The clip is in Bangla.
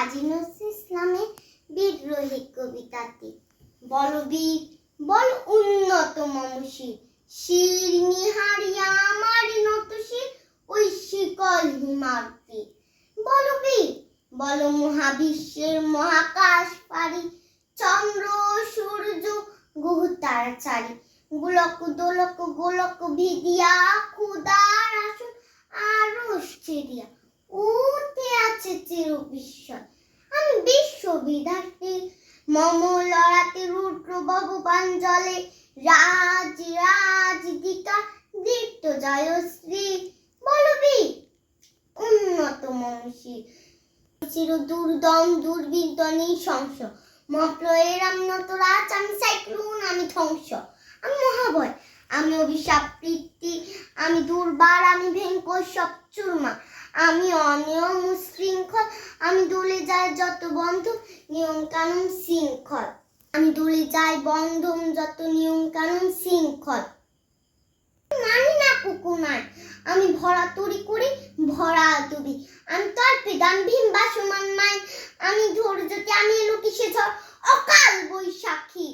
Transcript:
কাজী নজরুল ইসলামের বিদ্রোহী কবিতাটি। বল বীর বল উন্নত মমশির, শির নিহারিয়া আমারি নত শির, ওই শিকল হিমাদ্রি। বল বীর বল মহাবিশ্বের মহাকাশ পারি, চন্দ্র সূর্য গ্রহ তারা চারি, গোলক দোলক গোলক ভিদিয়া খুদার আসন আরশ ছেড়িয়া উঠে আছে চির বিস্ময়। আমি বিশ্ব বিধাত্রী মম লড়াতে রুদ্র ভগবান জলে, রাজ রাজ দিকা দীপ্ত জয়শ্রী। বল বীর উন্নত মমশির, চির দুর্দম দুর্বিদ্ধ নৃশংস, মহাপ্রলয়ের আমি নত রাজ, আমি সাইক্লোন, আমি ধ্বংস, আমি মহাভয়, আমি অভিশাপ বৃত্তি, আমি দুর্বার, আমি ভয়ঙ্কর সব চূর্মা, আমি অনিয়ম উশৃঙ্খল, আমি দলে যায় যত বন্ধন নিয়ম কানুন শৃঙ্খল, আমি দলে যায় বন্ধন যত নিয়ম কানুন শৃঙ্খল। মানি না কুকুনায় আমি ভরা তরি করি ভরা দুবি, আমি তর্পে দান ভীম বাসমান মাইন, আমি ধৈর্যতে আমি লোকিসে ঝড় অকাল বৈশাখী।